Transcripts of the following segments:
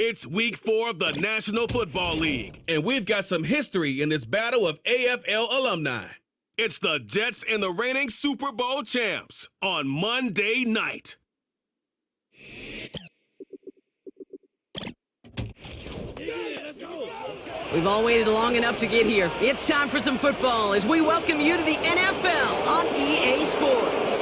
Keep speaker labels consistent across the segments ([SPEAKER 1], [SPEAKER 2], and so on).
[SPEAKER 1] It's week 4 of the National Football League, and we've got some history in this battle of AFL alumni. It's the Jets and the reigning Super Bowl champs on Monday night.
[SPEAKER 2] We've all waited long enough to get here. It's time for some football as we welcome you to the NFL on EA Sports.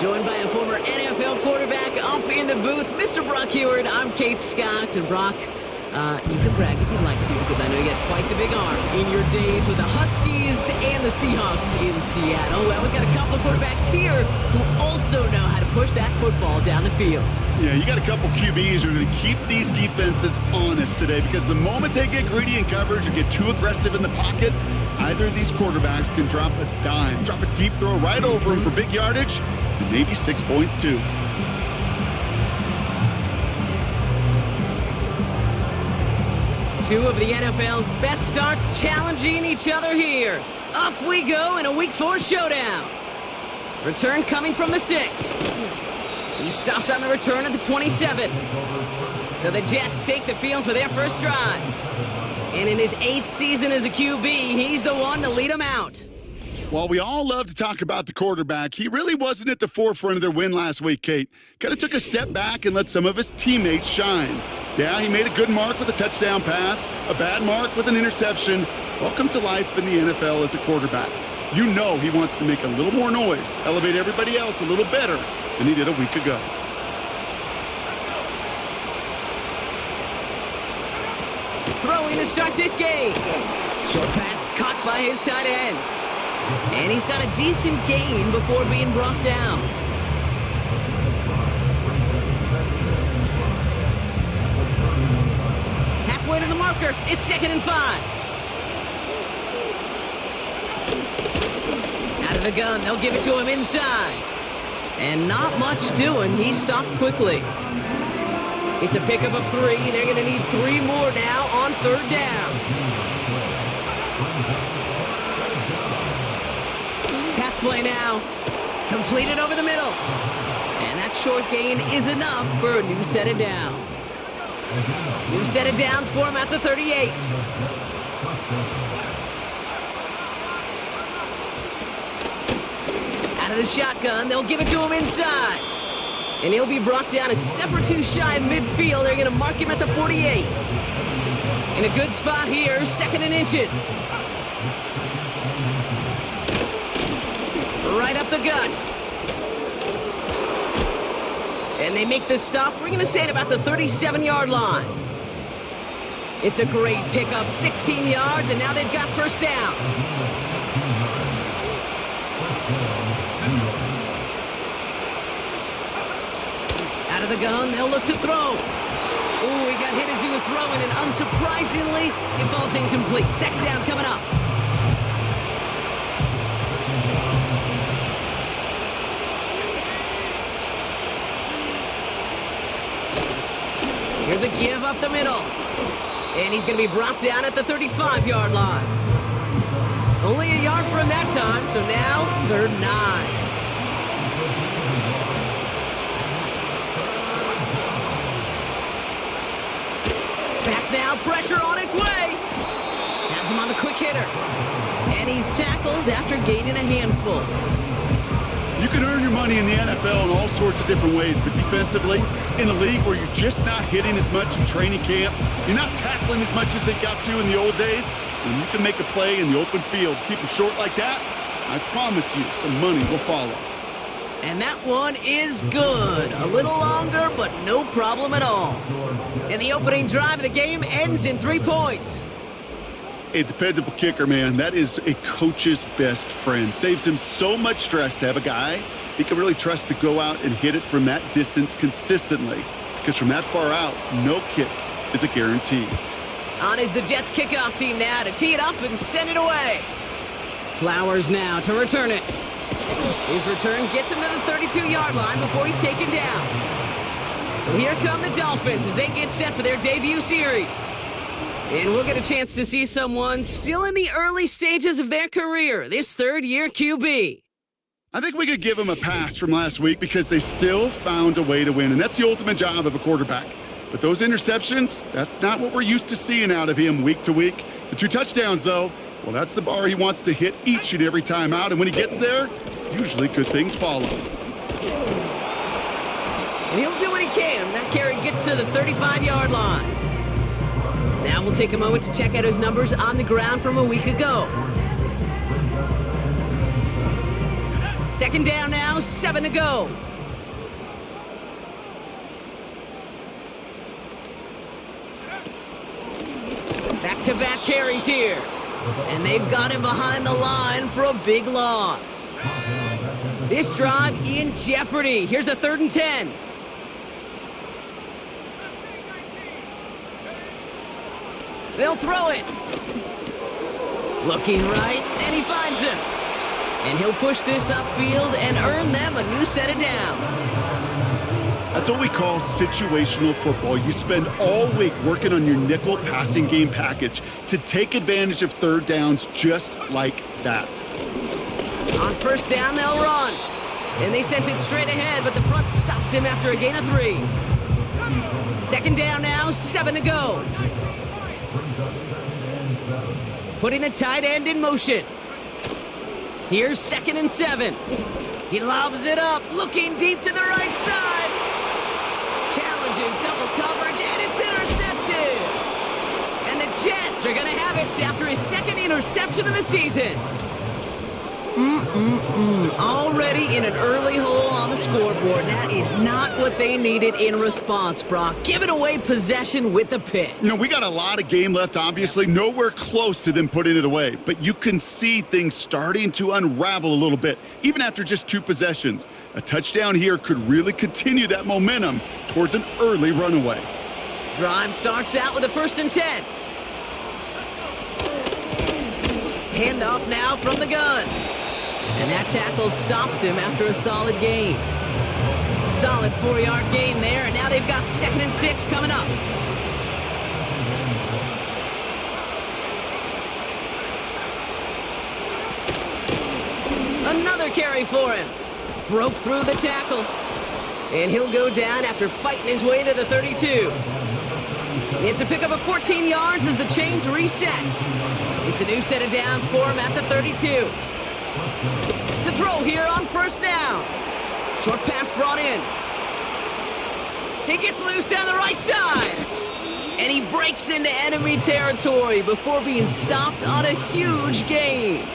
[SPEAKER 2] Joined by a former NFL quarterback up in the booth, Mr. Brock Heward. I'm Kate Scott, and Brock, you can brag if you'd like to, because I know you got quite the big arm in your days with the Huskies and the Seahawks in Seattle. Well, we've got a couple of quarterbacks here who also know how to push that football down the field.
[SPEAKER 3] Yeah, you got a couple QBs who are going to keep these defenses honest today, because the moment they get greedy in coverage or get too aggressive in the pocket, either of these quarterbacks can drop a dime, drop a deep throw right over him for big yardage, and maybe 6 points too.
[SPEAKER 2] Two of the NFL's best starts challenging each other here. Off we go in a Week 4 showdown. Return coming from the 6. He stopped on the return at the 27. So the Jets take the field for their first drive. And in his 8th season as a QB, he's the one to lead them out.
[SPEAKER 3] While we all love to talk about the quarterback, he really wasn't at the forefront of their win last week, Kate. Kind of took a step back and let some of his teammates shine. Yeah, he made a good mark with a touchdown pass, a bad mark with an interception. Welcome to life in the NFL as a quarterback. You know he wants to make a little more noise, elevate everybody else a little better than he did a week ago.
[SPEAKER 2] Throwing to start this game. Short pass caught by his tight end. And he's got a decent gain before being brought down. Halfway to the marker. It's 2nd and 5. Out of the gun. They'll give it to him inside. And not much doing. He stopped quickly. It's a pickup of 3. They're going to need 3 more now on 3rd down. Pass play now. Completed over the middle. And that short gain is enough for a new set of downs. New set of downs for him at the 38. Out of the shotgun, they'll give it to him inside. And he'll be brought down a step or 2 shy of midfield. They're going to mark him at the 48. In a good spot here, 2nd and inches. Right up the gut. And they make the stop. We're going to say at about the 37-yard line. It's a great pickup, 16 yards, and now they've got first down. Out of the gun, they'll look to throw. Ooh, he got hit as he was throwing, and unsurprisingly, it falls incomplete. 2nd down coming up. Here's a give up the middle. And he's going to be brought down at the 35-yard line. Only a yard from that time, so now 3rd and 9. Back now, pressure on its way. Has him on the quick hitter. And he's tackled after gaining a handful.
[SPEAKER 3] You can earn your money in the NFL in all sorts of different ways, but defensively, in a league where you're just not hitting as much in training camp, you're not tackling as much as they got to in the old days, when you can make a play in the open field, keep them short like that, I promise you some money will follow.
[SPEAKER 2] And that one is good. A little longer, but no problem at all. And the opening drive of the game ends in 3 points.
[SPEAKER 3] A dependable kicker, man. That is a coach's best friend. Saves him so much stress to have a guy he can really trust to go out and hit it from that distance consistently. Because from that far out, no kick is a guarantee.
[SPEAKER 2] On is the Jets kickoff team now to tee it up and send it away. Flowers now to return it. His return gets him to the 32-yard line before he's taken down. So here come the Dolphins as they get set for their debut series. And we'll get a chance to see someone still in the early stages of their career, this 3rd-year QB.
[SPEAKER 3] I think we could give them a pass from last week because they still found a way to win, and that's the ultimate job of a quarterback. But those interceptions, that's not what we're used to seeing out of him week to week. The 2 touchdowns, though, well, that's the bar he wants to hit each and every time out. And when he gets there, usually good things follow.
[SPEAKER 2] And he'll do what he can. That carry gets to the 35-yard line. Now we'll take a moment to check out his numbers on the ground from a week ago. Second down now, 7 to go. Back-to-back carries here. And they've got him behind the line for a big loss. This drive in jeopardy. Here's a 3rd and 10. They'll throw it. Looking right, and he finds him. And he'll push this upfield and earn them a new set of downs.
[SPEAKER 3] That's what we call situational football. You spend all week working on your nickel passing game package to take advantage of 3rd downs just like that.
[SPEAKER 2] On 1st down, they'll run. And they sent it straight ahead, but the front stops him after a gain of 3. 2nd down now, 7 to go. Putting the tight end in motion. Here's 2nd and 7. He lobs it up, looking deep to the right side. Challenges double coverage, and it's intercepted. And the Jets are going to have it after his 2nd interception of the season. Already in an early hole on the scoreboard. That is not what they needed in response, Brock. Giving away possession with the pick.
[SPEAKER 3] You know, we got a lot of game left, obviously. Nowhere close to them putting it away. But you can see things starting to unravel a little bit, even after just 2 possessions. A touchdown here could really continue that momentum towards an early runaway.
[SPEAKER 2] Drive starts out with a 1st and 10. Handoff now from the gun. And that tackle stops him after a solid gain. Solid 4-yard gain there, and now they've got 2nd and 6 coming up. Another carry for him. Broke through the tackle. And he'll go down after fighting his way to the 32. It's a pickup of 14 yards as the chains reset. It's a new set of downs for him at the 32. To throw here on 1st down. Short pass brought in. He gets loose down the right side. And he breaks into enemy territory before being stopped on a huge gain.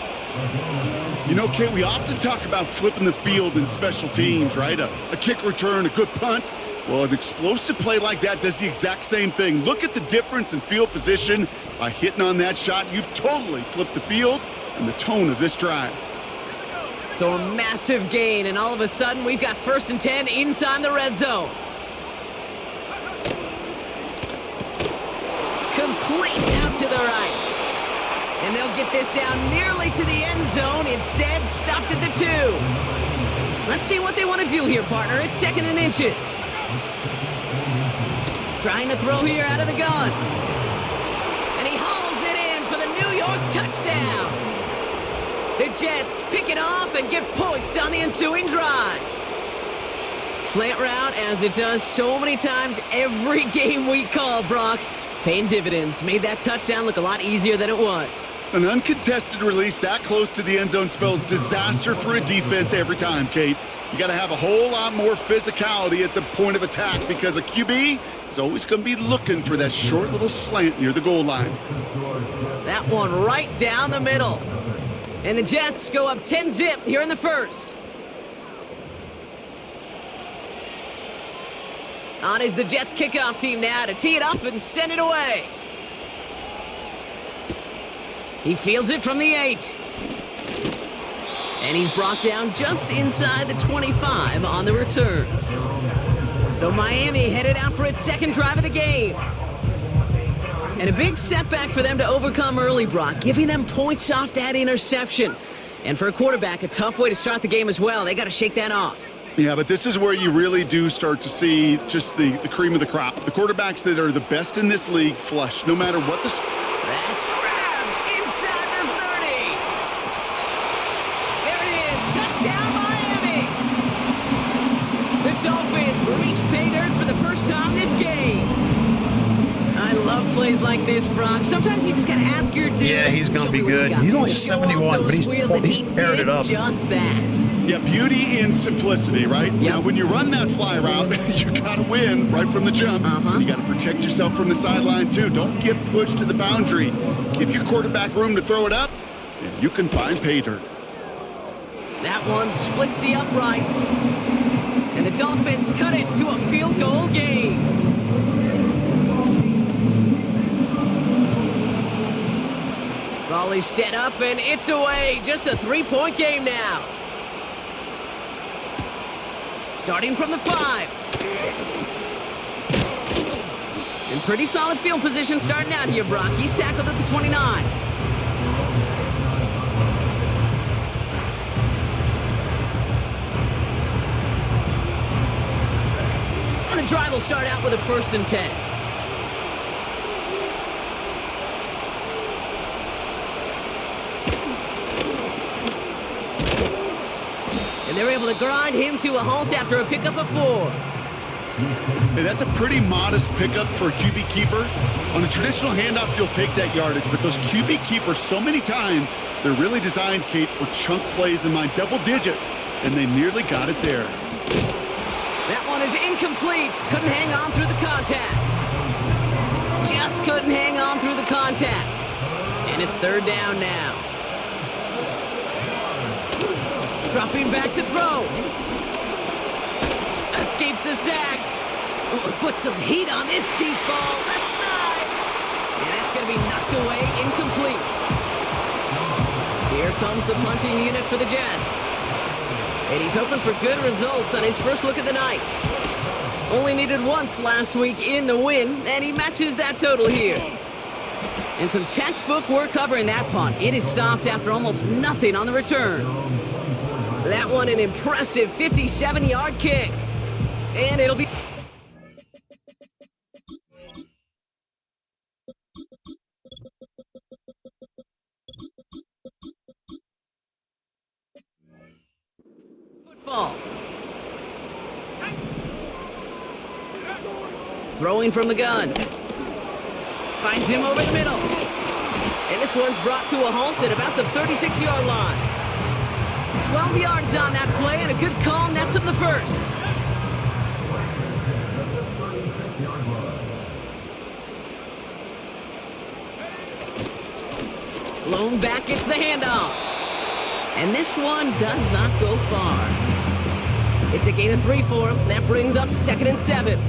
[SPEAKER 3] You know, Kate, we often talk about flipping the field in special teams, right? A kick return, a good punt. Well, an explosive play like that does the exact same thing. Look at the difference in field position. By hitting on that shot, you've totally flipped the field and the tone of this drive.
[SPEAKER 2] So a massive gain, and all of a sudden, we've got 1st and 10 inside the red zone. Complete out to the right. And they'll get this down nearly to the end zone. Instead, stopped at the 2. Let's see what they want to do here, partner. It's 2nd and inches. Trying to throw here out of the gun. And he hauls it in for the New York touchdown. The Jets pick it off and get points on the ensuing drive. Slant route, as it does so many times every game we call, Brock. Paying dividends. Made that touchdown look a lot easier than it was.
[SPEAKER 3] An uncontested release that close to the end zone spells disaster for a defense every time, Kate. You got to have a whole lot more physicality at the point of attack because a QB is always going to be looking for that short little slant near the goal line.
[SPEAKER 2] That one right down the middle. And the Jets go up 10-zip here in the 1st. On is the Jets kickoff team now to tee it up and send it away. He fields it from the 8. And he's brought down just inside the 25 on the return. So Miami headed out for its 2nd drive of the game. And a big setback for them to overcome early, Brock, giving them points off that interception. And for a quarterback, a tough way to start the game as well. They got to shake that off.
[SPEAKER 3] Yeah, but this is where you really do start to see just the cream of the crop. The quarterbacks that are the best in this league flush, no matter what the...
[SPEAKER 2] That's grabbed inside the 30. There it is. Touchdown, Miami. The Dolphins reach pay dirt for the first time this game. plays like this, Brock, sometimes you just got to ask your dude.
[SPEAKER 4] Yeah, he's going to be
[SPEAKER 2] "Show me what you
[SPEAKER 4] good.
[SPEAKER 2] got."
[SPEAKER 4] He's only a
[SPEAKER 2] Show off
[SPEAKER 4] 71, but
[SPEAKER 2] those wheels, and
[SPEAKER 4] he's
[SPEAKER 2] he
[SPEAKER 4] tearing
[SPEAKER 2] did
[SPEAKER 4] it up.
[SPEAKER 2] just that.
[SPEAKER 3] Yeah, beauty in simplicity, right? Now, when you run that fly route, you got to win right from the jump. You got to protect yourself from the sideline, too. Don't get pushed to the boundary. Give your quarterback room to throw it up, and you can find pay dirt.
[SPEAKER 2] That one splits the uprights. And the Dolphins cut it to a field goal game. Ball is set up, and it's away. Just a 3-point game now. Starting from the 5. In pretty solid field position starting out here, Brock. He's tackled at the 29. And the drive will start out with a 1st and 10. And they're able to grind him to a halt after a pickup of 4.
[SPEAKER 3] Hey, that's a pretty modest pickup for a QB keeper. On a traditional handoff, you'll take that yardage, but those QB keepers, so many times, they're really designed, Kate, for chunk plays in my double digits, and they nearly got it there.
[SPEAKER 2] That one is incomplete. Couldn't hang on through the contact. Just couldn't hang on through the contact. And it's 3rd down now. Dropping back to throw. Escapes the sack. Ooh, put some heat on this deep ball. Left side. And that's going to be knocked away, incomplete. Here comes the punting unit for the Jets. And he's hoping for good results on his first look at the night. Only needed once last week in the win, and he matches that total here. And some textbook work covering that punt. It is stopped after almost nothing on the return. That one an impressive 57-yard kick. And it'll be... football. Throwing from the gun. Finds him over the middle. And this one's brought to a halt at about the 36-yard line. 12 yards on that play, and a good call nets him the 1st. Lone back gets the handoff. And this one does not go far. It's a gain of 3 for him. That brings up 2nd and 7.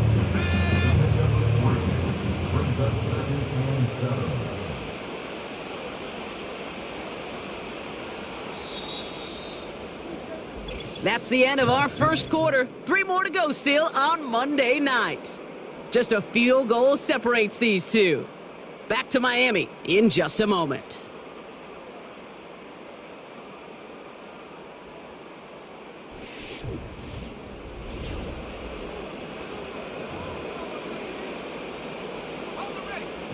[SPEAKER 2] That's the end of our first quarter. 3 more to go still on Monday night. Just a field goal separates these two. Back to Miami in just a moment.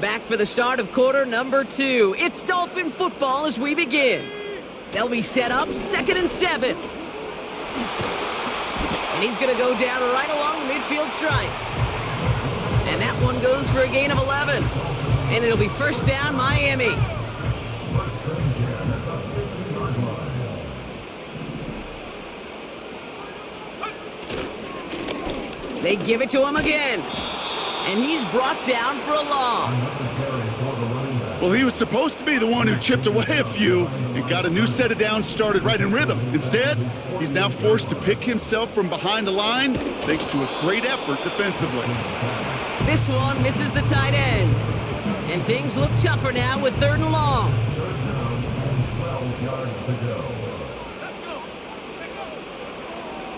[SPEAKER 2] Back for the start of quarter number 2. It's Dolphin football as we begin. They'll be set up 2nd and 7. And he's going to go down right along the midfield stripe. And that one goes for a gain of 11. And it'll be 1st down, Miami. They give it to him again. And he's brought down for a loss.
[SPEAKER 3] Well, he was supposed to be the one who chipped away a few and got a new set of downs started right in rhythm. Instead, he's now forced to pick himself from behind the line thanks to a great effort defensively.
[SPEAKER 2] This one misses the tight end. And things look tougher now with 3rd and long.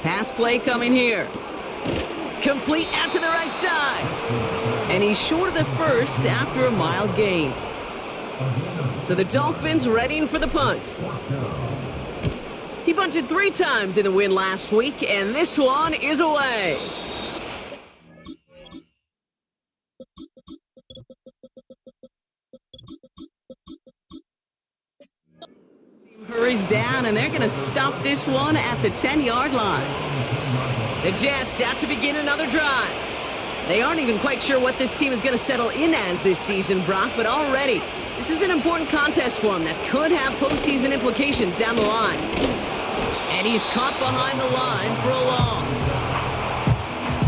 [SPEAKER 2] Pass play coming here. Complete out to the right side. And he's short of the 1st after a mild gain. So the Dolphins readying for the punt. He punted 3 times in the win last week, and this one is away. Hurries down, and they're going to stop this one at the 10-yard line. The Jets out to begin another drive. They aren't even quite sure what this team is going to settle in as this season, Brock, but already this is an important contest for them that could have postseason implications down the line. And he's caught behind the line for a loss.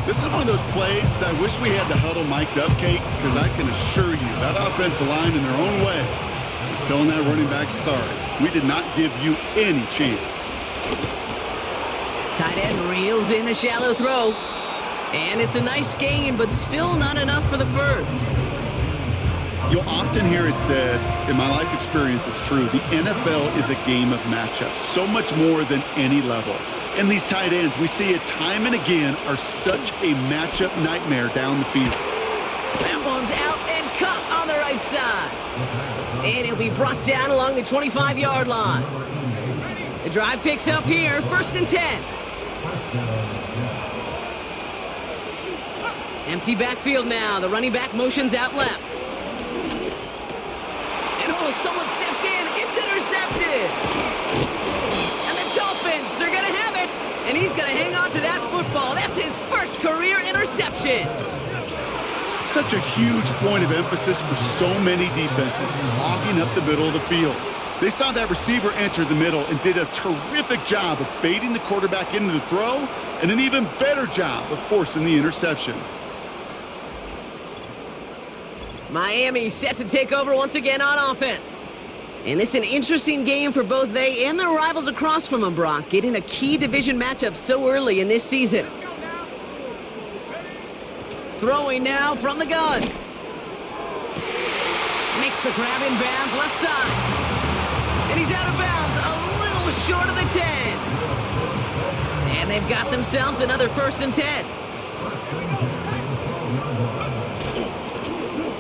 [SPEAKER 3] This is one of those plays that I wish we had the huddle mic'd up, Kate, because I can assure you that offensive line in their own way is telling that running back, sorry, we did not give you any chance.
[SPEAKER 2] Tight end reels in the shallow throw. And it's a nice gain, but still not enough for the first.
[SPEAKER 3] You'll often hear it said, in my life experience, it's true, the NFL is a game of matchups, so much more than any level. And these tight ends, we see it time and again, are such a matchup nightmare down the field.
[SPEAKER 2] That one's out and cut on the right side. And it'll be brought down along the 25-yard line. The drive picks up here, 1st and 10. Empty backfield now. The running back motions out left. And someone stepped in. It's intercepted. And the Dolphins are going to have it. And he's going to hang on to that football. That's his first career interception.
[SPEAKER 3] Such a huge point of emphasis for so many defenses, clogging up the middle of the field. They saw that receiver enter the middle and did a terrific job of baiting the quarterback into the throw, and an even better job of forcing the interception.
[SPEAKER 2] Miami set to take over once again on offense. And this is an interesting game for both they and their rivals across from them, Brock, getting a key division matchup so early in this season. Throwing now from the gun. Makes the grab in bounds left side. And he's out of bounds, a little short of the 10. And they've got themselves another 1st and 10.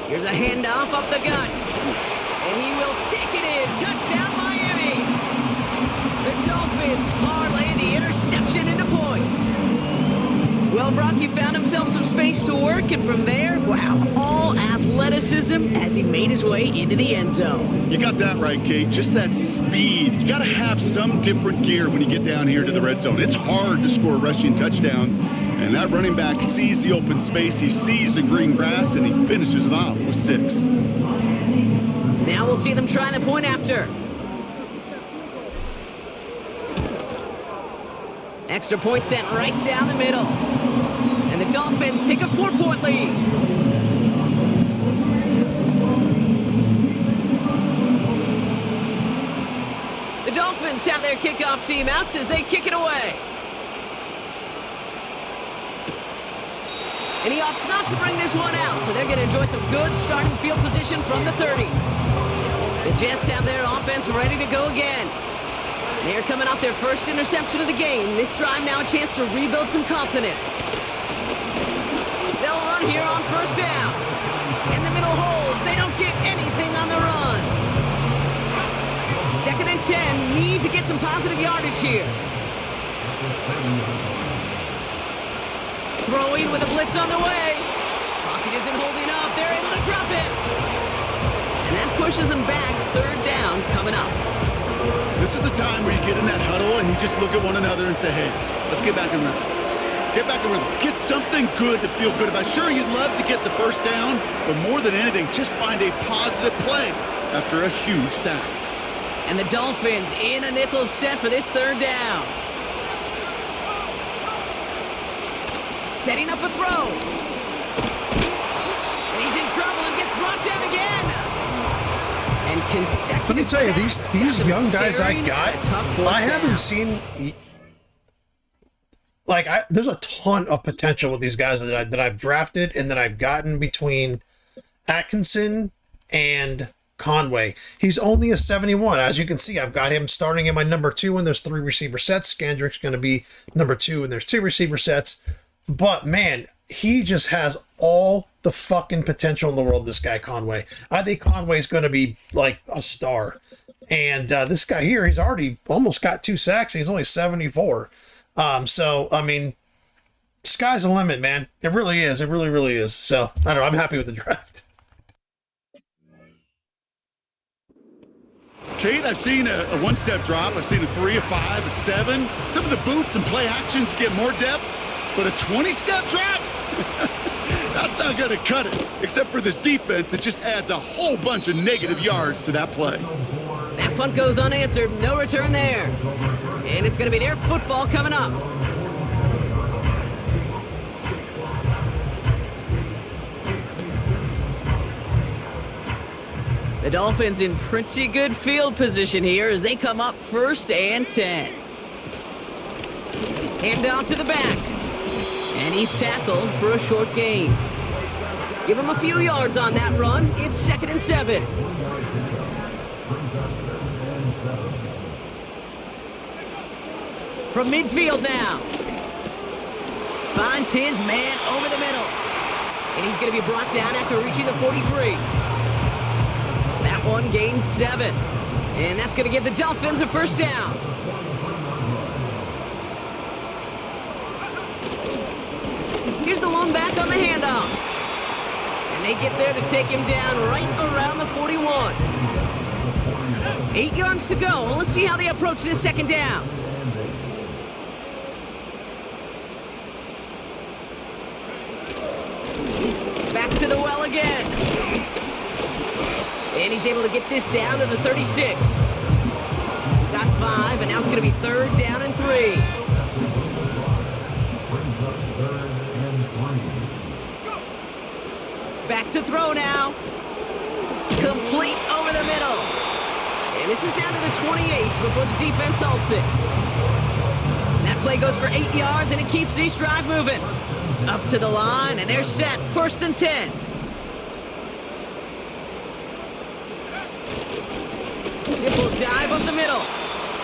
[SPEAKER 2] Here's a handoff up the gut. And he will take it in. Touchdown, Miami. The Dolphins parlay the interception into points. Well, Brock, he found himself some space to work, and from there, wow, all athleticism as he made his way into the end zone.
[SPEAKER 3] You got that right, Kate. Just that speed. You got to have some different gear when you get down here to the red zone. It's hard to score rushing touchdowns, and that running back sees the open space, he sees the green grass, and he finishes it off with 6.
[SPEAKER 2] Now we'll see them try the point after. Extra point sent right down the middle. And the Dolphins take a 4-point lead. The Dolphins have their kickoff team out as they kick it away. And he opts not to bring this one out, so they're going to enjoy some good starting field position from the 30. The Jets have their offense ready to go again. They're coming off their first interception of the game. This drive now a chance to rebuild some confidence. They'll run here on 1st down. And the middle holds. They don't get anything on the run. 2nd and 10. Need to get some positive yardage here. Throwing with a blitz on the way. Pocket isn't holding up. They're able to drop it. And that pushes them back. 3rd down coming up.
[SPEAKER 3] This is a time where you get in that huddle and you just look at one another and say, hey, let's get back in rhythm. Get back in rhythm. Get something good to feel good about. Sure, you'd love to get the 1st down, but more than anything, just find a positive play after a huge sack.
[SPEAKER 2] And the Dolphins in a nickel set for this 3rd down. Setting up a throw. And he's in trouble and gets brought down again. And consecutive.
[SPEAKER 4] Let me tell you, these young guys I got, I haven't seen. Like, there's a ton of potential with these guys that I've drafted and that I've gotten between Atkinson and Conway. He's only a 71. As you can see, I've got him starting in my number 2 when there's 3 receiver sets. Skandrick's going to be number 2 when there's 2 receiver sets. But, man, he just has all the fucking potential in the world, this guy Conway. I think Conway's going to be, like, a star. And this guy here, he's already almost got 2 sacks. He's only 74. So, I mean, sky's the limit, man. It really is. It really, really is. So, I don't know. I'm happy with the draft.
[SPEAKER 3] Kate, I've seen a one-step drop. I've seen a 3, a 5, a 7. Some of the boots and play actions get more depth, but a 20-step drop? That's not going to cut it. Except for this defense, it just adds a whole bunch of negative yards to that play.
[SPEAKER 2] That punt goes unanswered. No return there. And it's going to be their football coming up. The Dolphins in pretty good field position here as they come up 1st and 10. Hand off to the back. And he's tackled for a short gain. Give him a few yards on that run. It's 2nd and 7. From midfield now. Finds his man over the middle. And he's going to be brought down after reaching the 43. That one gains 7. And that's going to give the Dolphins a 1st down. Here's the lone back on the handoff. And they get there to take him down right around the 41. 8 yards to go. Well, let's see how they approach this 2nd down. Back to the well again. And he's able to get this down to the 36. Got 5, and now it's going to be 3rd down and 3. Back to throw now. Complete over the middle. And this is down to the 28 before the defense halts it. That play goes for 8 yards, and it keeps this drive moving. Up to the line, and they're set. 1st and 10. Simple dive up the middle.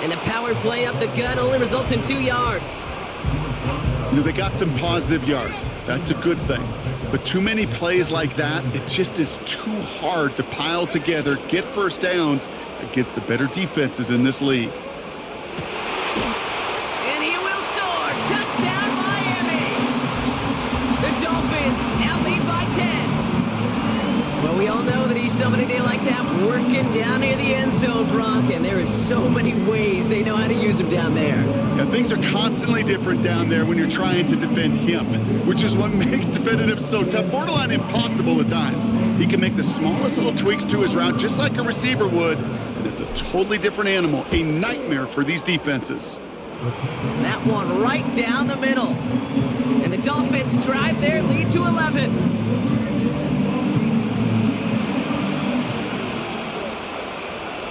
[SPEAKER 2] And the power play up the gut only results in 2 yards.
[SPEAKER 3] You know, they got some positive yards. That's a good thing. But too many plays like that, it just is too hard to pile together, get 1st downs against the better defenses in this league.
[SPEAKER 2] And he will score. Touchdown, Miami. The Dolphins now lead by 10. Well, we all know that he's somebody they like to have working down near the end zone, Bronk, and there is so many ways they know how to use him down there.
[SPEAKER 3] Yeah, things are constantly different down there when you're trying to defend him, which is what makes defending him so tough, borderline impossible at times. He can make the smallest little tweaks to his route just like a receiver would, and it's a totally different animal, a nightmare for these defenses.
[SPEAKER 2] That one right down the middle. And the Dolphins drive their lead to 11.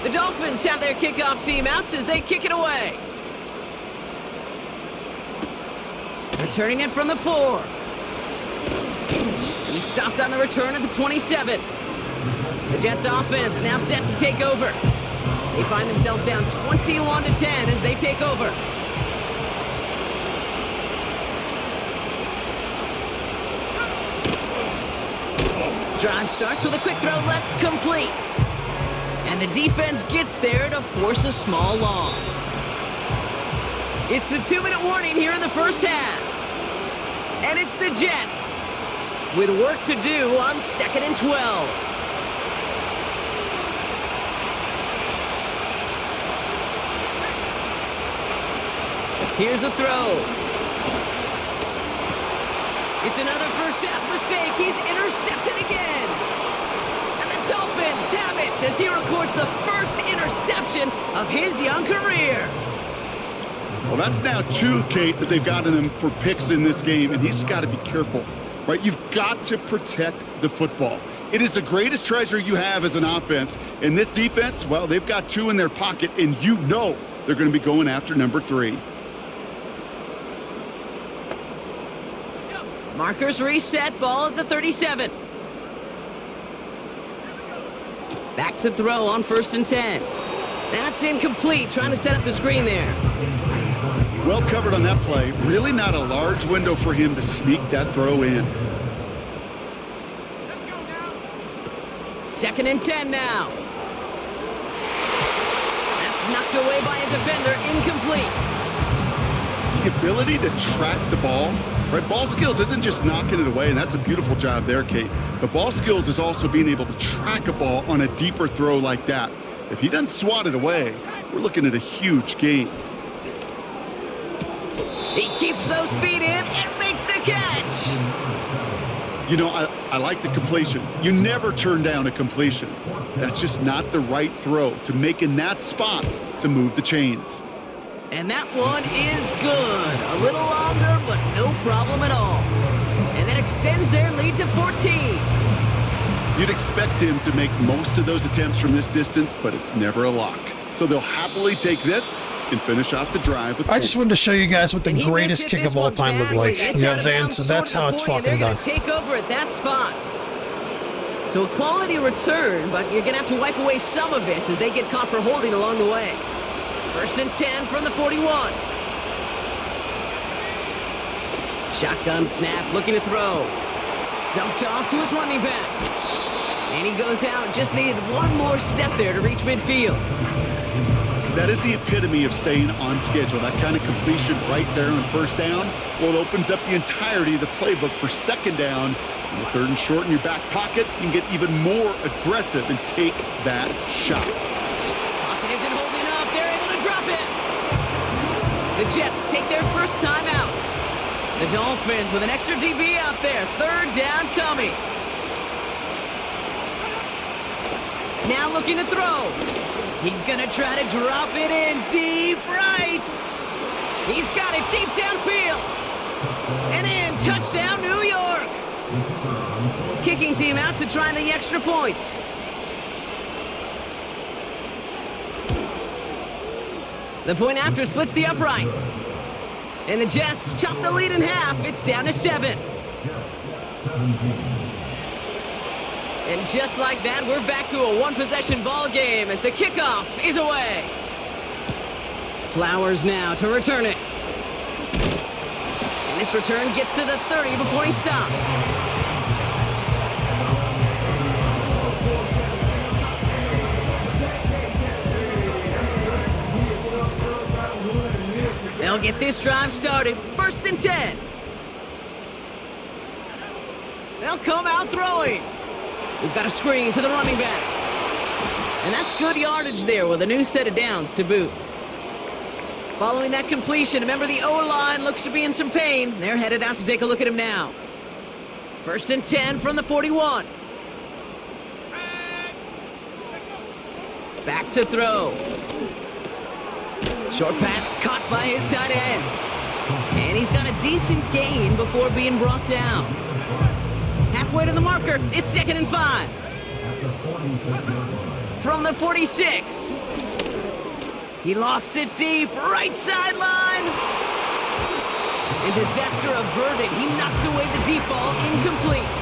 [SPEAKER 2] The Dolphins have their kickoff team out as they kick it away. Returning it from the 4. He stopped on the return at the 27. The Jets offense now set to take over. They find themselves down 21-10 as they take over. Drive starts with a quick throw left, complete. And the defense gets there to force a small loss. It's the 2-minute warning here in the 1st half. And it's the Jets with work to do on 2nd and 12. Here's the throw. It's another 1st half mistake. He's intercepted again. And the Dolphins have it as he records the 1st interception of his young career.
[SPEAKER 3] Well, that's now 2, Kate, that they've gotten him for picks in this game, and he's got to be careful, right? You've got to protect the football. It is the greatest treasure you have as an offense. And this defense, well, they've got 2 in their pocket, and you know they're going to be going after number 3.
[SPEAKER 2] Markers reset, ball at the 37. Back to throw on 1st and 10. That's incomplete, trying to set up the screen there.
[SPEAKER 3] Well covered on that play. Really not a large window for him to sneak that throw in.
[SPEAKER 2] 2nd and 10 now. That's knocked away by a defender, incomplete.
[SPEAKER 3] The ability to track the ball, right? Ball skills isn't just knocking it away, and that's a beautiful job there, Kate. The ball skills is also being able to track a ball on a deeper throw like that. If he doesn't swat it away, we're looking at a huge gain.
[SPEAKER 2] He keeps those feet in and makes the catch.
[SPEAKER 3] You know, I like the completion. You never turn down a completion. That's just not the right throw to make in that spot to move the chains.
[SPEAKER 2] And that one is good. A little longer, but no problem at all. And that extends their lead to 14.
[SPEAKER 3] You'd expect him to make most of those attempts from this distance, but it's never a lock. So they'll happily take this and finish off the drive with
[SPEAKER 4] I just wanted to show you guys what the
[SPEAKER 2] And he
[SPEAKER 4] greatest
[SPEAKER 2] missed it
[SPEAKER 4] kick
[SPEAKER 2] this
[SPEAKER 4] of all
[SPEAKER 2] one
[SPEAKER 4] time looked
[SPEAKER 2] badly.
[SPEAKER 4] like.
[SPEAKER 2] It's
[SPEAKER 4] You know what
[SPEAKER 2] out
[SPEAKER 4] I'm
[SPEAKER 2] of
[SPEAKER 4] saying?
[SPEAKER 2] bounds
[SPEAKER 4] So that's
[SPEAKER 2] short
[SPEAKER 4] how
[SPEAKER 2] of
[SPEAKER 4] it's
[SPEAKER 2] the 40,
[SPEAKER 4] fucking
[SPEAKER 2] they're
[SPEAKER 4] done.
[SPEAKER 2] gonna take over at that spot. So a quality return, but you're going to have to wipe away some of it as they get caught for holding along the way. 1st and 10 from the 41. Shotgun snap, looking to throw. Dumped off to his running back. And he goes out, just needed one more step there to reach midfield.
[SPEAKER 3] That is the epitome of staying on schedule. That kind of completion right there on 1st down, well, it opens up the entirety of the playbook for 2nd down. On the 3rd and short in your back pocket, you can get even more aggressive and take that shot.
[SPEAKER 2] Pocket isn't holding up. They're able to drop it. The Jets take their first time out. The Dolphins with an extra DB out there. 3rd down coming. Now looking to throw. He's going to try to drop it in deep right. He's got it deep downfield. And in, touchdown New York. Kicking team out to try the extra point. The point after splits the uprights. And the Jets chop the lead in half. It's down to 7. And just like that, we're back to a one-possession ball game as the kickoff is away. Flowers now to return it. And this return gets to the 30 before he stopped. They'll get this drive started. 1st and 10. They'll come out throwing. We've got a screen to the running back. And that's good yardage there with a new set of downs to boot. Following that completion, remember the O-line looks to be in some pain. They're headed out to take a look at him now. 1st and 10 from the 41. Back to throw. Short pass caught by his tight end. And he's got a decent gain before being brought down. Halfway to the marker, it's 2nd and 5. From the 46. He lofts it deep, right sideline. And disaster averted. He knocks away the deep ball, incomplete.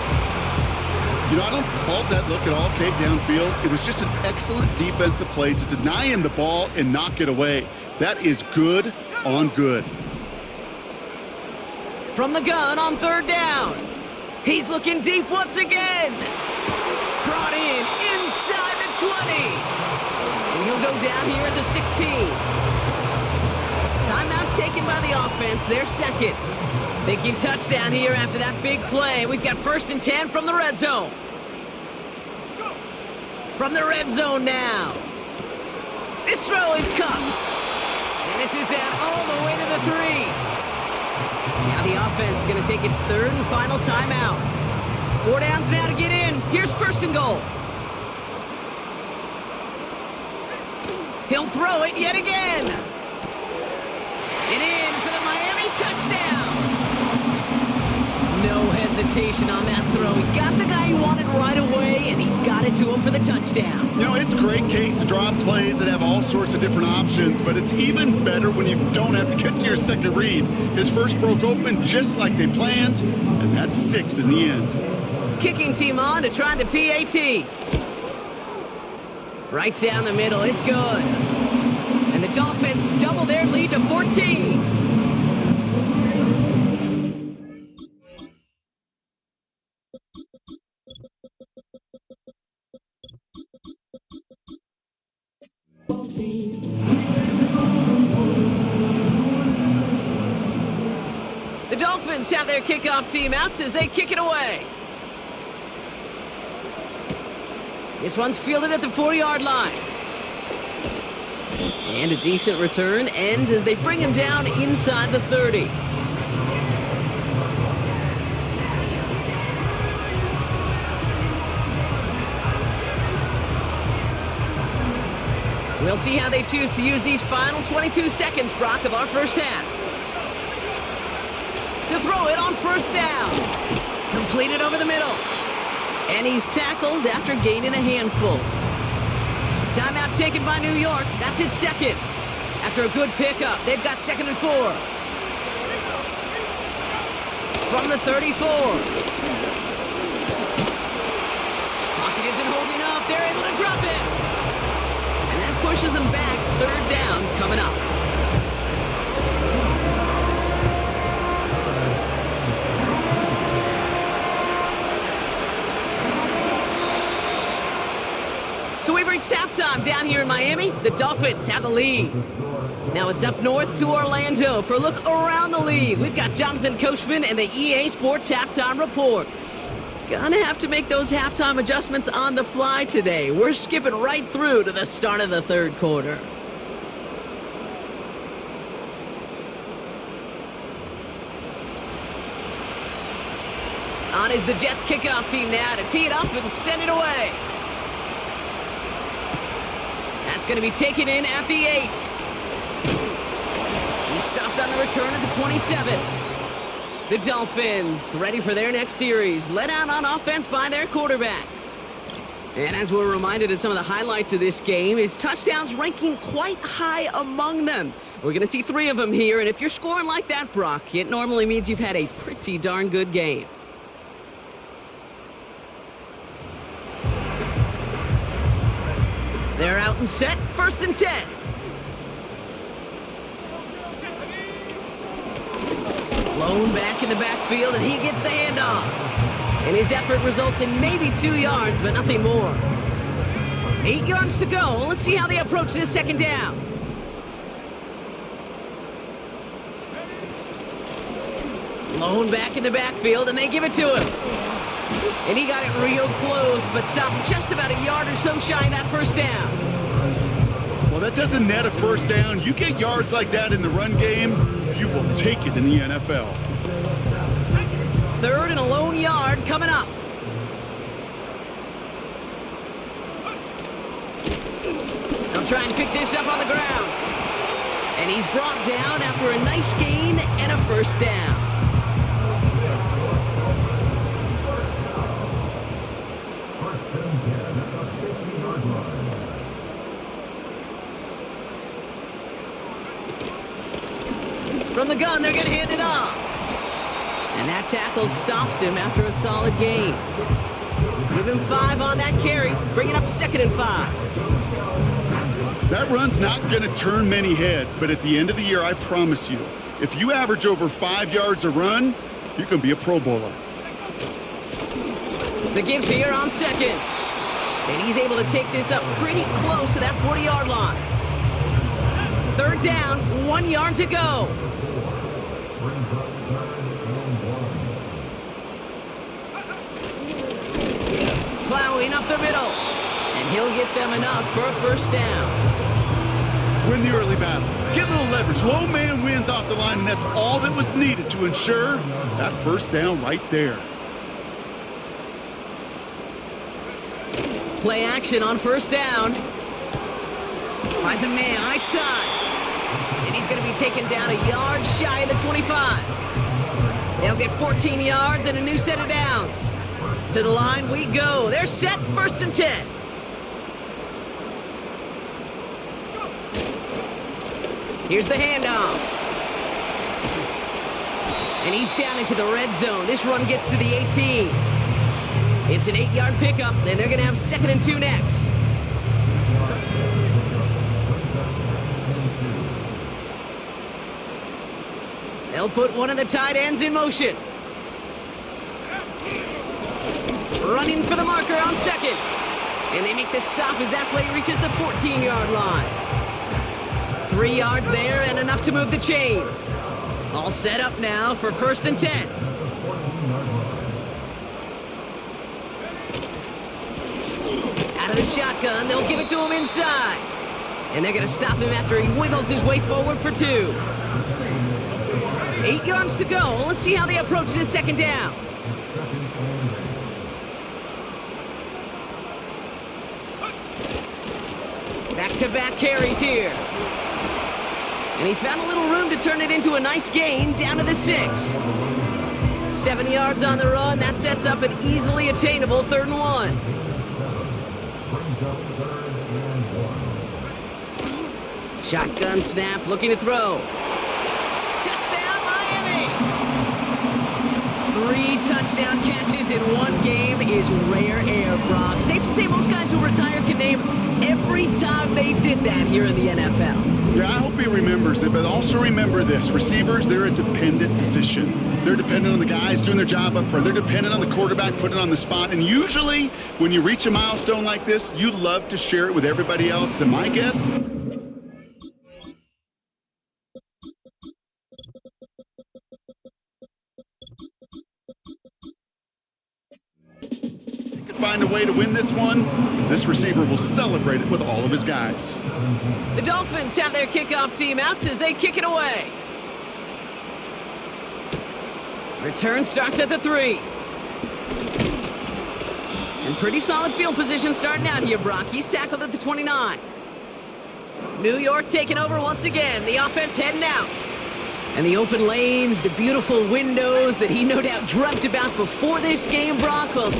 [SPEAKER 3] You know, I don't fault that look at all, Kate, downfield. It was just an excellent defensive play to deny him the ball and knock it away. That is good on good.
[SPEAKER 2] From the gun on 3rd down. He's looking deep once again. Brought in inside the 20. And he'll go down here at the 16. Timeout taken by the offense. Their 2nd. Thinking touchdown here after that big play. We've got 1st and 10 from the red zone. From the red zone now. This throw is cut. And this is down all the way to the 3. Now the offense is going to take its 3rd and final timeout. 4 downs now to get in. Here's 1st and goal. He'll throw it yet again. And in for the Miami touchdown. No hesitation on that throw. He got the guy he wanted right away, and he got it to him for the touchdown.
[SPEAKER 3] You know, it's great, Kate, to draw plays that have all sorts of different options, but it's even better when you don't have to get to your 2nd read. His first broke open just like they planned, and that's 6 in the end.
[SPEAKER 2] Kicking team on to try the PAT. Right down the middle, it's good. And the Dolphins double their lead to 14. The Dolphins have their kickoff team out as they kick it away. This one's fielded at the 4-yard line. And a decent return ends as they bring him down inside the 30. We'll see how they choose to use these final 22 seconds, Brock, of our first half. To throw it on first down. Completed over the middle. And he's tackled after gaining a handful. Timeout taken by New York. That's its second. After a good pickup, they've got 2nd and 4. From the 34. Pocket isn't holding up. They're able to drop it. And that pushes them back. 3rd down coming up. So we've reached halftime down here in Miami. The Dolphins have the lead. Now it's up north to Orlando for a look around the league. We've got Jonathan Coachman and the EA Sports Halftime Report. Gonna have to make those halftime adjustments on the fly today. We're skipping right through to the start of the 3rd quarter. On is the Jets kickoff team now to tee it up and send it away. That's going to be taken in at the 8. He stopped on the return at the 27. The Dolphins ready for their next series, led out on offense by their quarterback. And as we're reminded of some of the highlights of this game, his touchdowns ranking quite high among them. We're going to see 3 of them here, and if you're scoring like that, Brock, it normally means you've had a pretty darn good game. They're out and set, 1st and 10. Blown back in the backfield, and he gets the handoff. And his effort results in maybe 2 yards, but nothing more. 8 yards to go. Let's see how they approach this 2nd down. Blown back in the backfield, and they give it to him. And he got it real close, but stopped just about a yard or so shy of that 1st down.
[SPEAKER 3] Well, that doesn't net a 1st down. You get yards like that in the run game, you will take it in the NFL.
[SPEAKER 2] 3rd and a lone yard coming up. They'll try and pick this up on the ground. And he's brought down after a nice gain and a 1st down. From the gun, they're going to hand it off. And that tackle stops him after a solid gain. Give him 5 on that carry. Bring it up 2nd and 5.
[SPEAKER 3] That run's not going to turn many heads, but at the end of the year, I promise you, if you average over 5 yards a run, you're going to be a Pro Bowler.
[SPEAKER 2] The give here on 2nd. And he's able to take this up pretty close to that 40-yard line. 3rd down, 1 yard to go. Plowing up the middle. And he'll get them enough for a 1st down.
[SPEAKER 3] Win the early battle. Get a little leverage. Low man wins off the line, and that's all that was needed to ensure that 1st down right there.
[SPEAKER 2] Play action on 1st down. Finds a man right side. And he's going to be taken down a yard shy of the 25. They'll get 14 yards and a new set of downs. To the line we go. They're set, 1st and 10. Here's the handoff. And he's down into the red zone. This run gets to the 18. It's an 8-yard pickup, and they're going to have 2nd and 2 next. They'll put one of the tight ends in motion. Running for the marker on 2nd. And they make the stop as that play reaches the 14-yard line. 3 yards there and enough to move the chains. All set up now for 1st and 10. Out of the shotgun, they'll give it to him inside. And they're going to stop him after he wiggles his way forward for 2. 8 yards to go. Let's see how they approach this 2nd down. Back Back-to-back carries here. And he found a little room to turn it into a nice gain down to the 6. 7 yards on the run. That sets up an easily attainable 3rd and 1. Shotgun snap, looking to throw. Touchdown, Miami! 3 touchdown catches in one game is rare air, Brock. Safe to say most guys who retire can name every time they did that here in the NFL.
[SPEAKER 3] Yeah, I hope he remembers it, but also remember this. Receivers, they're a dependent position. They're dependent on the guys doing their job up front. They're dependent on the quarterback putting it on the spot. And usually, when you reach a milestone like this, you love to share it with everybody else. And my guess, find a way to win this one, as this receiver will celebrate it with all of his guys.
[SPEAKER 2] The Dolphins have their kickoff team out as they kick it away. Return starts at the 3. And pretty solid field position starting out here, Brock. He's tackled at the 29. New York taking over once again. The offense heading out. And the open lanes, the beautiful windows that he no doubt dreamt about before this game, Brock. Well,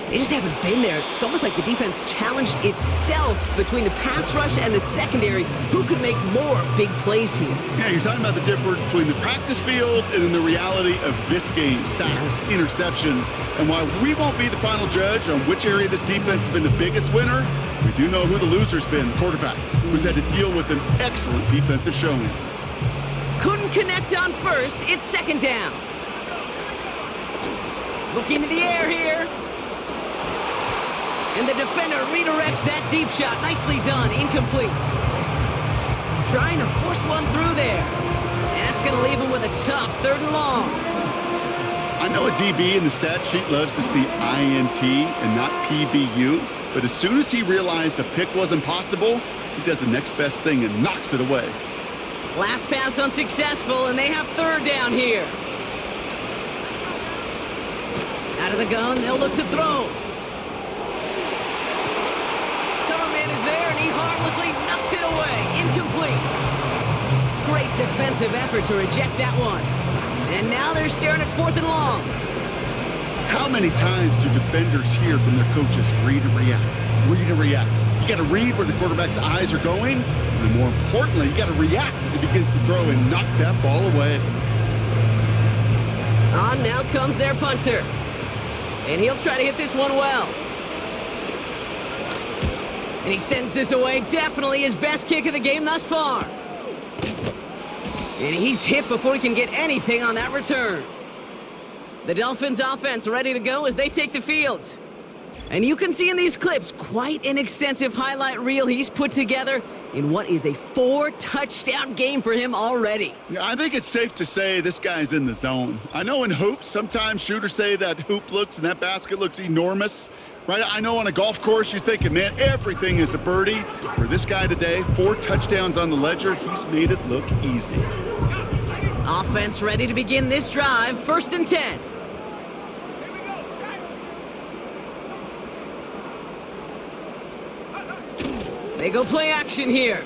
[SPEAKER 2] they just haven't been there. It's almost like the defense challenged itself between the pass rush and the secondary. Who could make more big plays here?
[SPEAKER 3] Yeah, you're talking about the difference between the practice field and then the reality of this game. Sacks, interceptions. And while we won't be the final judge on which area this defense has been the biggest winner, we do know who the loser's been, the quarterback, who's had to deal with an excellent defensive showing.
[SPEAKER 2] Couldn't connect on first. It's 2nd down. Look into the air here. And the defender redirects that deep shot. Nicely done. Incomplete. Trying to force one through there. And that's going to leave him with a tough 3rd and long.
[SPEAKER 3] I know a DB in the stat sheet loves to see INT and not PBU, but as soon as he realized a pick wasn't possible, he does the next best thing and knocks it away.
[SPEAKER 2] Last pass unsuccessful, and they have 3rd down here. Out of the gun, they'll look to throw. Knocks it away. Incomplete. Great defensive effort to reject that one. And now they're staring at 4th and long.
[SPEAKER 3] How many times do defenders hear from their coaches, read and react, read and react? You got to read where the quarterback's eyes are going, and more importantly, you got to react as he begins to throw and knock that ball away.
[SPEAKER 2] On now comes their punter. And he'll try to hit this one well. And he sends this away. Definitely his best kick of the game thus far. And he's hit before he can get anything on that return. The Dolphins offense ready to go as they take the field. And you can see in these clips quite an extensive highlight reel he's put together in what is a 4-touchdown game for him already.
[SPEAKER 3] Yeah, I think it's safe to say this guy's in the zone. I know in hoops, sometimes shooters say that hoop looks and that basket looks enormous. Right, I know on a golf course you're thinking, man, everything is a birdie. For this guy today, 4 touchdowns on the ledger. He's made it look easy.
[SPEAKER 2] Offense ready to begin this drive. 1st and 10. They go play action here.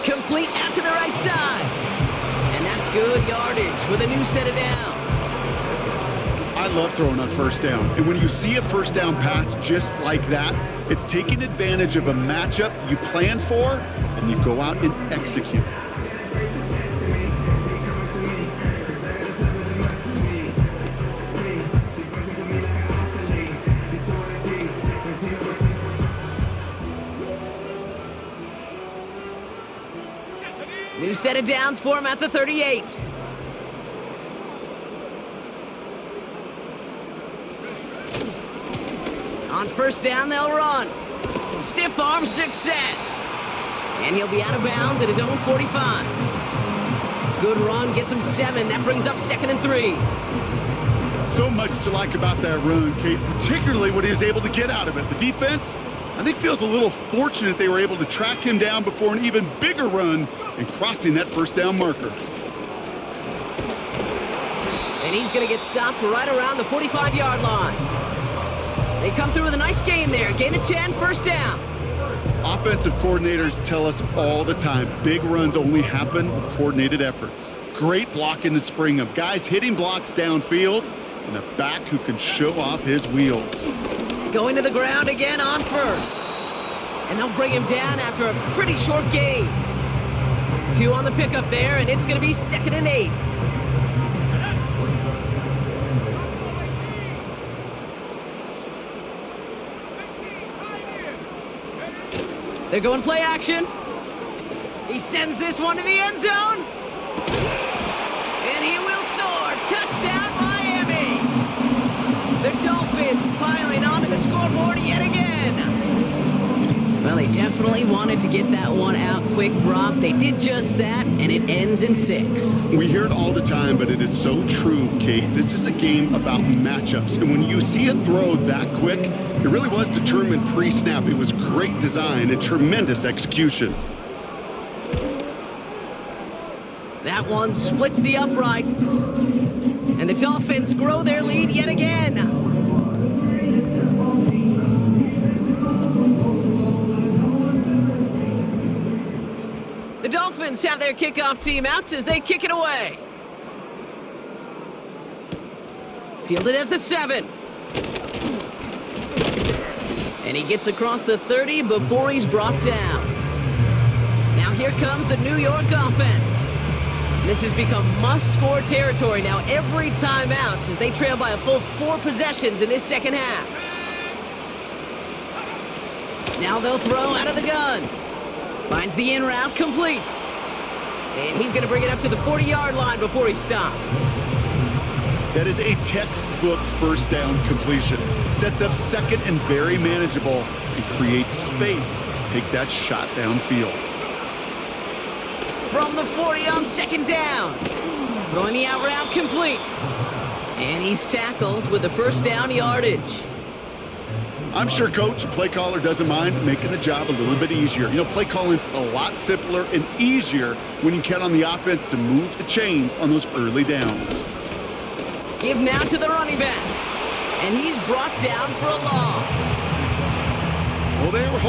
[SPEAKER 2] Complete out to the right side. And that's good yardage with a new set of downs.
[SPEAKER 3] I love throwing on 1st down. And when you see a 1st down pass just like that, it's taking advantage of a matchup you plan for, and you go out and execute.
[SPEAKER 2] New set of downs for him at the 38. On 1st down, they'll run. Stiff arm success. And he'll be out of bounds at his own 45. Good run, gets him 7. That brings up 2nd and 3.
[SPEAKER 3] So much to like about that run, Kate, particularly what he was able to get out of it. The defense, I think, feels a little fortunate they were able to track him down before an even bigger run and crossing that 1st down marker.
[SPEAKER 2] And he's going to get stopped right around the 45-yard line. They come through with a nice gain there. Gain of 10, 1st down.
[SPEAKER 3] Offensive coordinators tell us all the time, big runs only happen with coordinated efforts. Great blocking to spring them. Guys hitting blocks downfield, and a back who can show off his wheels.
[SPEAKER 2] Going to the ground again on first. And they'll bring him down after a pretty short gain. 2 on the pickup there, and it's going to be 2nd and 8. They're going play action. He sends this one to the end zone. And he will score. Touchdown, Miami. The Dolphins piling onto the scoreboard yet again. Well, they definitely wanted to get that one out quick, Brock. They did just that, and it ends in 6.
[SPEAKER 3] We hear it all the time, but it is so true, Kate. This is a game about matchups, and when you see a throw that quick, it really was determined pre-snap. It was great design and tremendous execution.
[SPEAKER 2] That one splits the uprights, and the Dolphins grow their lead yet again. The Dolphins have their kickoff team out as they kick it away. Fielded at the 7. And he gets across the 30 before he's brought down. Now here comes the New York offense. This has become must-score territory now every time out as they trail by a full 4 possessions in this second half. Now they'll throw out of the gun. Finds the in route complete. And he's going to bring it up to the 40-yard line before he's stopped.
[SPEAKER 3] That is a textbook first down completion. Sets up second and very manageable and creates space to take that shot downfield.
[SPEAKER 2] From the 40 on 2nd down. Throwing the out route complete. And he's tackled with the first down yardage.
[SPEAKER 3] I'm sure Coach, play caller, doesn't mind making the job a little bit easier. You know, play calling's a lot simpler and easier when you count on the offense to move the chains on those early downs.
[SPEAKER 2] Give now to the running back. And he's brought down for a loss.
[SPEAKER 3] Well, they were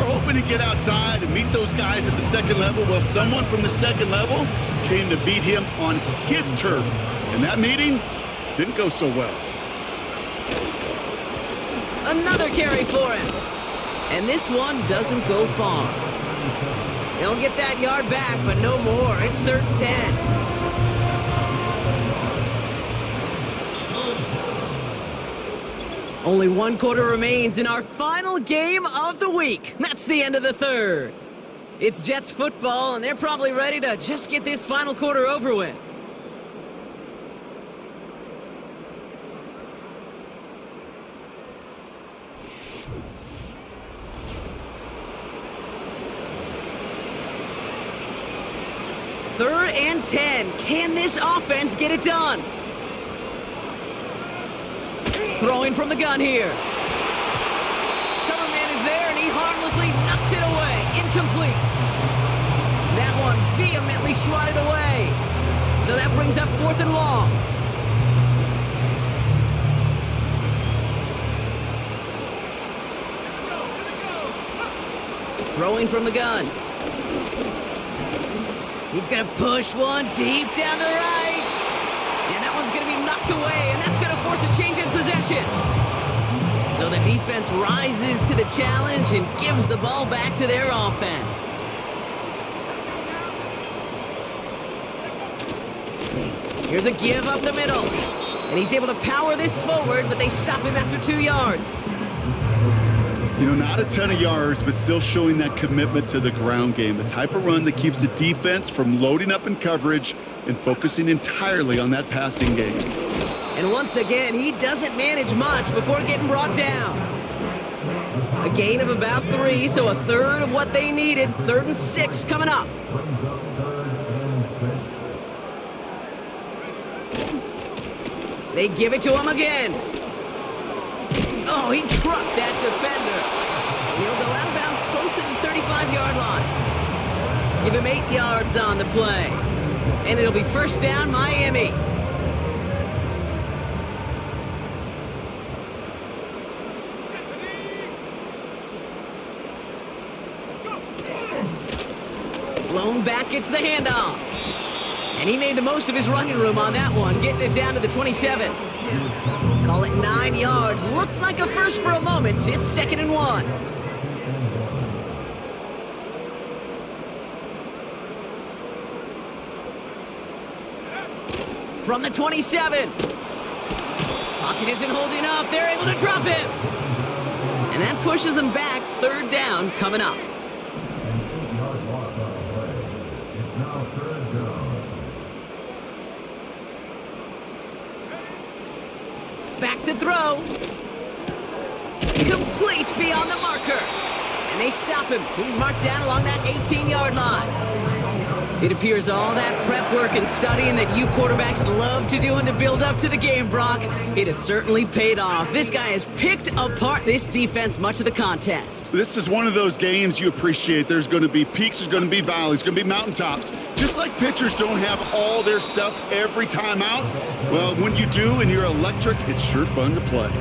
[SPEAKER 3] hoping to get outside and meet those guys at the second level. Well, someone from the second level came to beat him on his turf. And that meeting didn't go so well.
[SPEAKER 2] Another carry for him. And this one doesn't go far. They'll get that yard back, but no more. It's 3rd and 10. Only 1 quarter remains in our final game of the week. That's the end of the 3rd. It's Jets football, and they're probably ready to just get this final quarter over with. Third and 10. Can this offense get it done? Throwing from the gun here. Cover man is there, and he harmlessly knocks it away. Incomplete. That one vehemently swatted away. So that brings up 4th and long. Throwing from the gun. He's going to push one deep down the right. And that one's going to be knocked away, and that's going to force a change in possession. So the defense rises to the challenge and gives the ball back to their offense. Here's a give up the middle. And he's able to power this forward, but they stop him after 2 yards.
[SPEAKER 3] You know, not a ton of yards, but still showing that commitment to the ground game. The type of run that keeps the defense from loading up in coverage and focusing entirely on that passing game.
[SPEAKER 2] And once again, he doesn't manage much before getting brought down. A gain of about 3, so a third of what they needed. 3rd and 6 coming up. They give it to him again. Oh, he trucked that defender. He'll go out of bounds close to the 35-yard line. Give him 8 yards on the play. And it'll be first down, Miami. back gets the handoff. And he made the most of his running room on that one, getting it down to the 27. Call it 9 yards. Looked like a first for a moment. It's 2nd and 1. From the 27. Pocket isn't holding up. They're able to drop him. And that pushes them back. 3rd down coming up. Back to throw. Complete beyond the marker. And they stop him. He's marked down along that 18-yard line. It appears all that prep work and studying that you quarterbacks love to do in the build-up to the game, Brock, it has certainly paid off. This guy has picked apart this defense much of the contest.
[SPEAKER 3] This is one of those games you appreciate. There's going to be peaks, there's going to be valleys, there's going to be mountaintops. Just like pitchers don't have all their stuff every time out, well, when you do and you're electric, it's sure fun to play.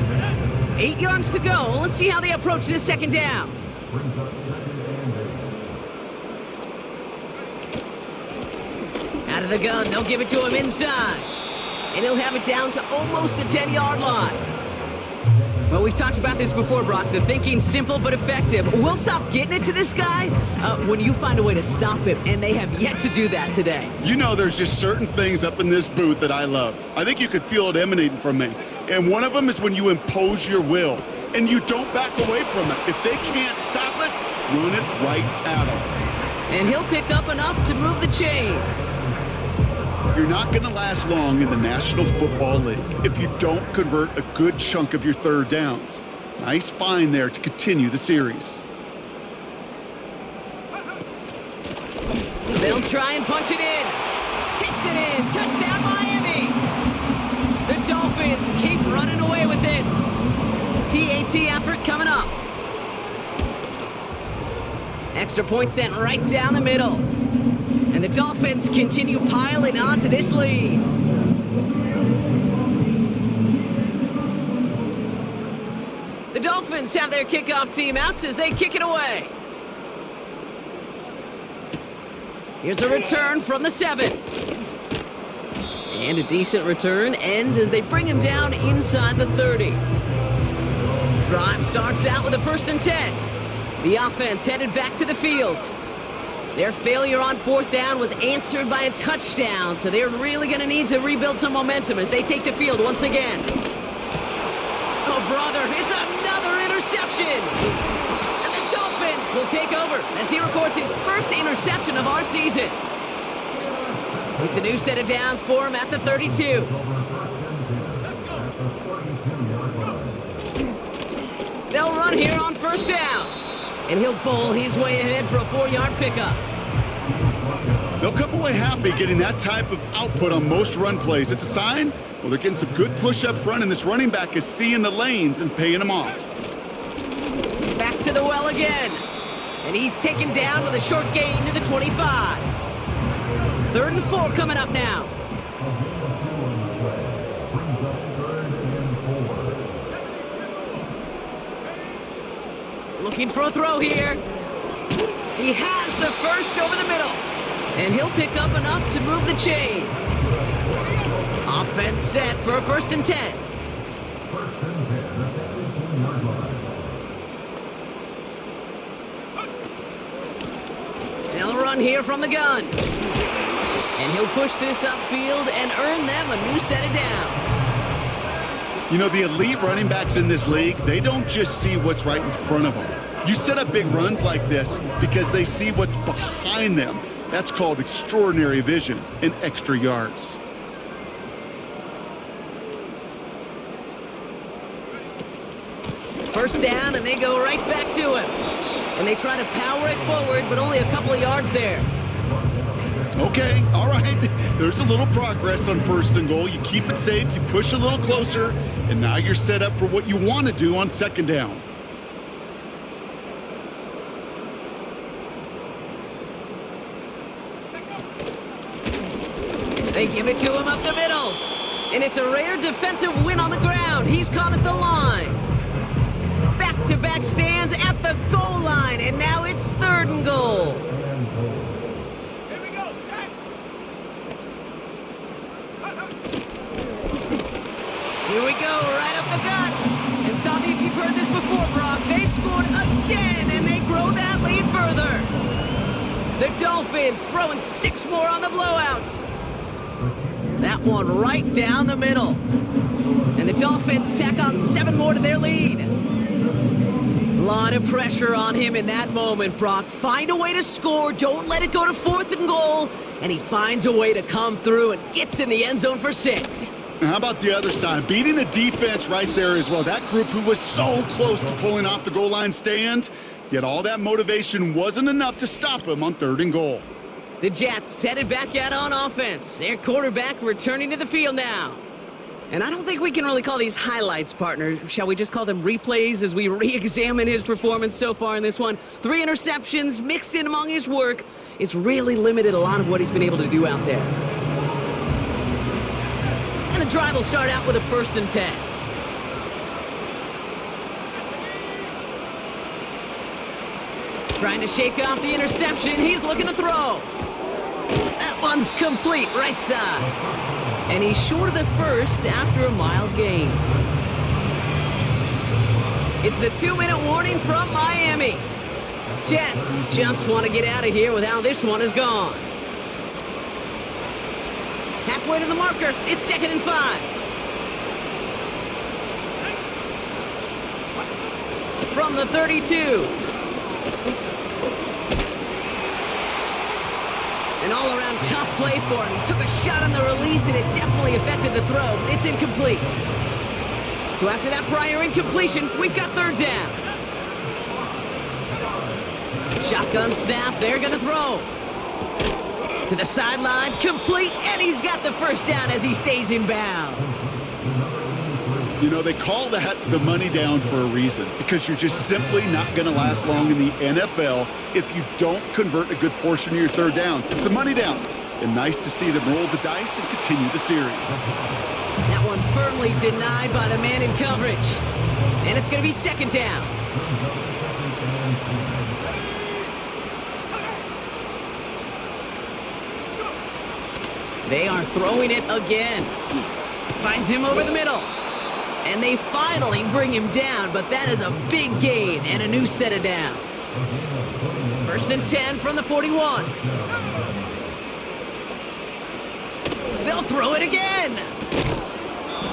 [SPEAKER 2] 8 yards to go. Let's see how they approach this 2nd down. Out of the gun, they'll give it to him inside. And he'll have it down to almost the 10-yard line. Well, we've talked about this before, Brock. The thinking's simple but effective. We'll stop getting it to this guy when you find a way to stop him, and they have yet to do that today.
[SPEAKER 3] You know there's just certain things up in this booth that I love. I think you could feel it emanating from me. And one of them is when you impose your will, and you don't back away from it. If they can't stop it, run it right at them.
[SPEAKER 2] And he'll pick up enough to move the chains.
[SPEAKER 3] You're not going to last long in the National Football League if you don't convert a good chunk of your 3rd downs. Nice find there to continue the series.
[SPEAKER 2] They'll try and punch it in. Takes it in. Touchdown, Miami. The Dolphins keep running away with this. PAT effort coming up. Extra point sent right down the middle. And the Dolphins continue piling onto this lead. The Dolphins have their kickoff team out as they kick it away. Here's a return from the 7. And a decent return ends as they bring him down inside the 30. Drive starts out with a 1st and 10. The offense headed back to the field. Their failure on 4th down was answered by a touchdown, so they're really going to need to rebuild some momentum as they take the field once again. Oh, brother, it's another interception! And the Dolphins will take over as he records his first interception of our season. It's a new set of downs for him at the 32. They'll run here on 1st down. And he'll bowl his way ahead for a 4-yard pickup.
[SPEAKER 3] They'll come away happy getting that type of output on most run plays. It's a sign, well, they're getting some good push up front, and this running back is seeing the lanes and paying them off.
[SPEAKER 2] Back to the well again. And he's taken down with a short gain to the 25. 3rd and 4 coming up now. Looking for a throw here. He has the first over the middle. And he'll pick up enough to move the chains. Offense set for a 1st and 10. They'll run here from the gun. And he'll push this upfield and earn them a new set of downs.
[SPEAKER 3] You know, the elite running backs in this league, they don't just see what's right in front of them. You set up big runs like this because they see what's behind them. That's called extraordinary vision and extra yards.
[SPEAKER 2] First down, and they go right back to him. And they try to power it forward, but only a couple of yards there.
[SPEAKER 3] Okay, all right. There's a little progress on 1st and goal. You keep it safe, you push a little closer, and now you're set up for what you want to do on 2nd down.
[SPEAKER 2] They give it to him up the middle. And it's a rare defensive win on the ground. He's caught at the line. Back-to-back stands at the goal line, and now it's 3rd and goal.
[SPEAKER 1] Here we go.
[SPEAKER 2] Here we go, right up the gut. And stop me if you've heard this before, Brock. They've scored again, and they grow that lead further. The Dolphins throwing 6 more on the blowout. That one right down the middle. And the Dolphins tack on 7 more to their lead. A lot of pressure on him in that moment, Brock. Find a way to score. Don't let it go to 4th and goal. And he finds a way to come through and gets in the end zone for 6.
[SPEAKER 3] How about the other side? Beating the defense right there as well. That group who was so close to pulling off the goal line stand, yet all that motivation wasn't enough to stop them on 3rd and goal.
[SPEAKER 2] The Jets headed back out on offense. Their quarterback returning to the field now. And I don't think we can really call these highlights, partner. Shall we just call them replays as we re-examine his performance so far in this one? 3 interceptions mixed in among his work. It's really limited a lot of what he's been able to do out there. And the drive will start out with a 1st and 10. Trying to shake off the interception. He's looking to throw. That one's complete, right side. And he's short of the first after a mild gain. It's the 2-minute warning from Miami. Jets just want to get out of here with how this one is gone. Halfway to the marker, it's 2nd and 5. From the 32. An all-around tough play for him. He took a shot on the release, and it definitely affected the throw. It's incomplete. So after that prior incompletion, we've got 3rd down. Shotgun snap. They're going to throw. To the sideline. Complete, and he's got the 1st down as he stays in bounds.
[SPEAKER 3] You know, they call that the money down for a reason, because you're just simply not going to last long in the NFL if you don't convert a good portion of your 3rd downs. It's a money down, and nice to see them roll the dice and continue the series.
[SPEAKER 2] That one firmly denied by the man in coverage. And it's going to be 2nd down. They are throwing it again. Finds him over the middle. And they finally bring him down, but that is a big gain and a new set of downs. 1st and 10 from the 41. They'll throw it again.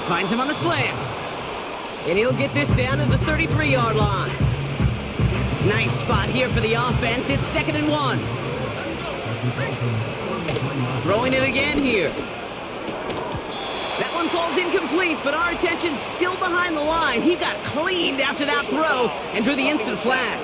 [SPEAKER 2] Finds him on the slant. And he'll get this down to the 33-yard line. Nice spot here for the offense. It's 2nd and 1. Throwing it again here. That one falls incomplete, but our attention's still behind the line. He got cleaned after that throw and drew the instant flag.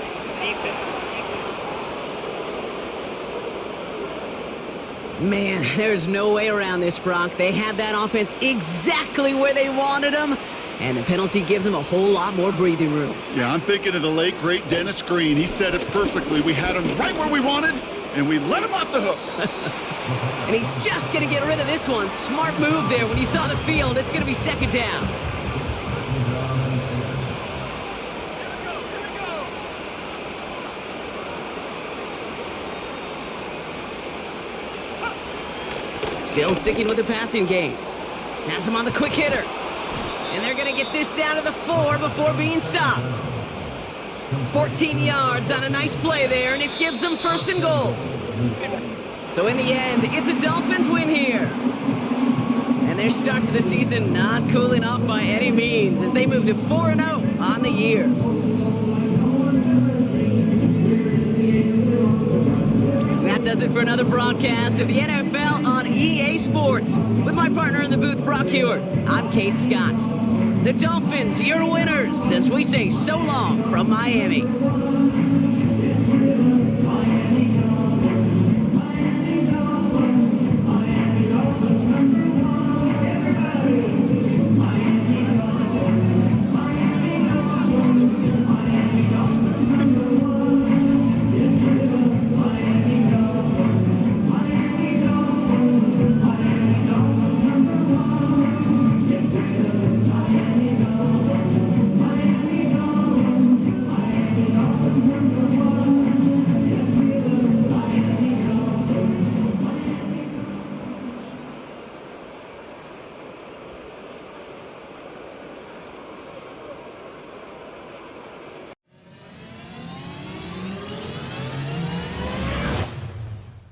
[SPEAKER 2] Man, there's no way around this, Brock. They had that offense exactly where they wanted them, and the penalty gives them a whole lot more breathing room.
[SPEAKER 3] Yeah, I'm thinking of the late, great Dennis Green. He said it perfectly. We had him right where we wanted, and we let him off the hook.
[SPEAKER 2] And he's just going to get rid of this one. Smart move there. When you saw the field, it's going to be 2nd down. Still sticking with the passing game. Has him on the quick hitter. And they're going to get this down to the 4 before being stopped. 14 yards on a nice play there, and it gives them 1st and goal. So in the end, it's a Dolphins win here. And their start to the season not cooling off by any means as they move to 4-0 on the year. That does it for another broadcast of the NFL on EA Sports. With my partner in the booth, Brock Hewitt, I'm Kate Scott. The Dolphins, your winners, as we say so long from Miami.